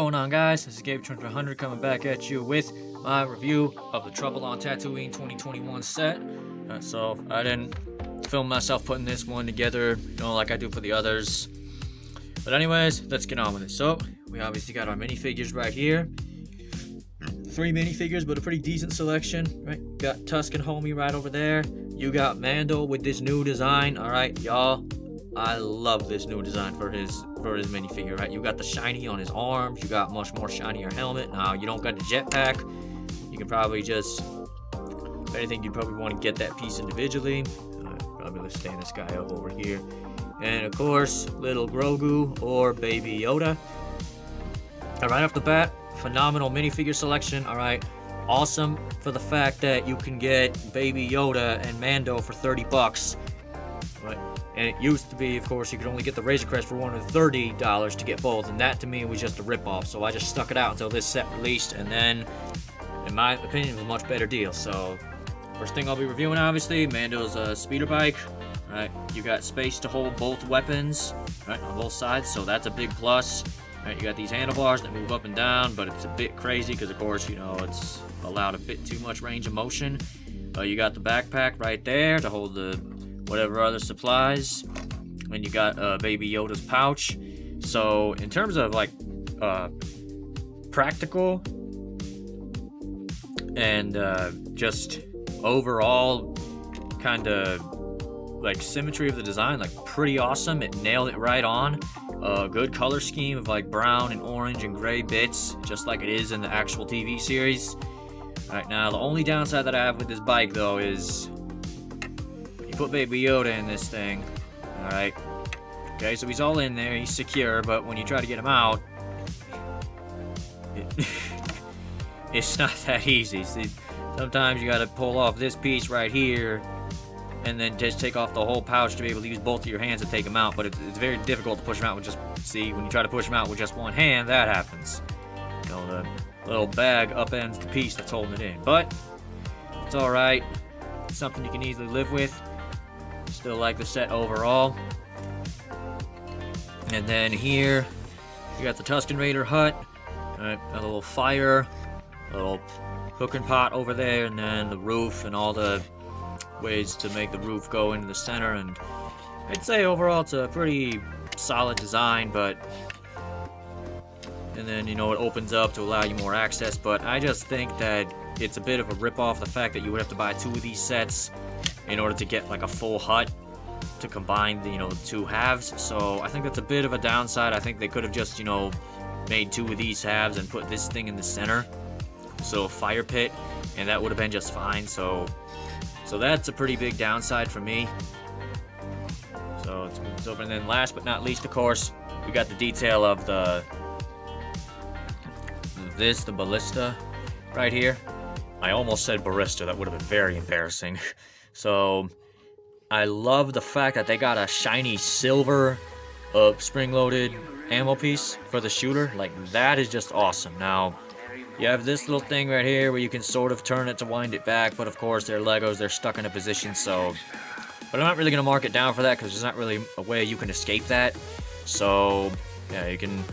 going on, guys? This is Gabe2100 coming back at you with my review of the Trouble on Tatooine 2021 set. So I didn't film myself putting this one together, like I do for the others. But anyways, let's get on with it. So we obviously got our minifigures right here. 3 minifigures, but a pretty decent selection, right? Got Tusken Homie right over there. You got Mando with this new design. All right, y'all. I love this new design for his minifigure, right? You got the shiny on his arms. You got much more shinier helmet. Now, you don't got the jetpack. You can probably just, if anything, you'd probably want to get that piece individually. Probably let's stand this guy up over here. And, of course, little Grogu or Baby Yoda. Right off the bat, phenomenal minifigure selection, all right? Awesome for the fact that you can get Baby Yoda and Mando for 30 bucks. Right? And it used to be, of course, you could only get the Razor Crest for $130 to get both, and that to me was just a ripoff. So I just stuck it out until this set released, and then, in my opinion, it was a much better deal. So, first thing I'll be reviewing, obviously, Mando's speeder bike. Right? You got space to hold both weapons, right, on both sides, so that's a big plus. Right, you got these handlebars that move up and down, but it's a bit crazy because, of course, it's allowed a bit too much range of motion. You got the backpack right there to hold the whatever other supplies, and you got Baby Yoda's pouch. So in terms of like practical and just overall kind of like symmetry of the design, like pretty awesome. It nailed it right on. Good color scheme of like brown and orange and gray bits, just like it is in the actual TV series. Alright, now the only downside that I have with this bike though is you put Baby Yoda in this thing. Alright. Okay, so he's all in there, he's secure, but when you try to get him out, it's not that easy. See, sometimes you gotta pull off this piece right here and then just take off the whole pouch to be able to use both of your hands to take him out, but it's very difficult to push him out with just, when you try to push him out with just one hand, that happens. The little bag upends the piece that's holding it in, but it's alright. It's something you can easily live with. Still like the set overall. And then here, you got the Tusken Raider hut, a little fire, a little cooking pot over there, and then the roof and all the ways to make the roof go into the center. And I'd say overall it's a pretty solid design, but and then it opens up to allow you more access, but I just think that it's a bit of a rip-off, the fact that you would have to buy 2 of these sets in order to get like a full hut to combine the 2 halves. So I think that's a bit of a downside. I think they could have just made 2 of these halves and put this thing in the center, so fire pit, and that would have been just fine. So that's a pretty big downside for me. So it's over. And then last but not least, of course, we got the detail of the ballista right here. I almost said barista. That would have been very embarrassing. So I love the fact that they got a shiny silver spring-loaded ammo piece for the shooter. Like, that is just awesome. Now, you have this little thing right here where you can sort of turn it to wind it back, but of course they're Legos, they're stuck in a position, so... But I'm not really going to mark it down for that because there's not really a way you can escape that. So, yeah, you can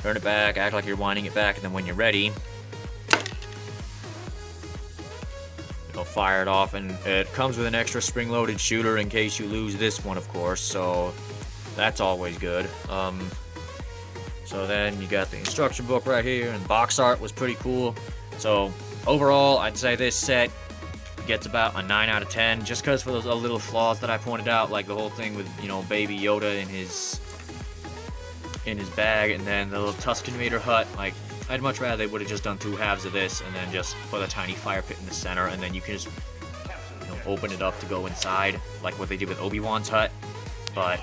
turn it back, act like you're winding it back, and then when you're ready, fire it off. And it comes with an extra spring-loaded shooter in case you lose this one, of course, so that's always good. So then you got the instruction book right here, and box art was pretty cool. So overall, I'd say this set gets about a 9 out of 10, just because for those little flaws that I pointed out, like the whole thing with Baby Yoda in his bag, and then the little Tusken Raider hut. Like, I'd much rather they would have just done 2 halves of this, and then just put a tiny fire pit in the center, and then you can just open it up to go inside, like what they did with Obi-Wan's hut. But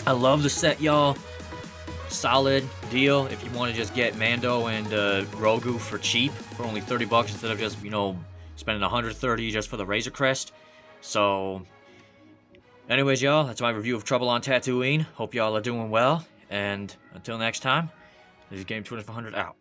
I love the set, y'all. Solid deal if you want to just get Mando and Grogu for cheap, for only 30 bucks instead of just spending 130 just for the Razor Crest. So anyways, y'all, that's my review of Trouble on Tatooine. Hope y'all are doing well, and until next time, this is Game2100 out.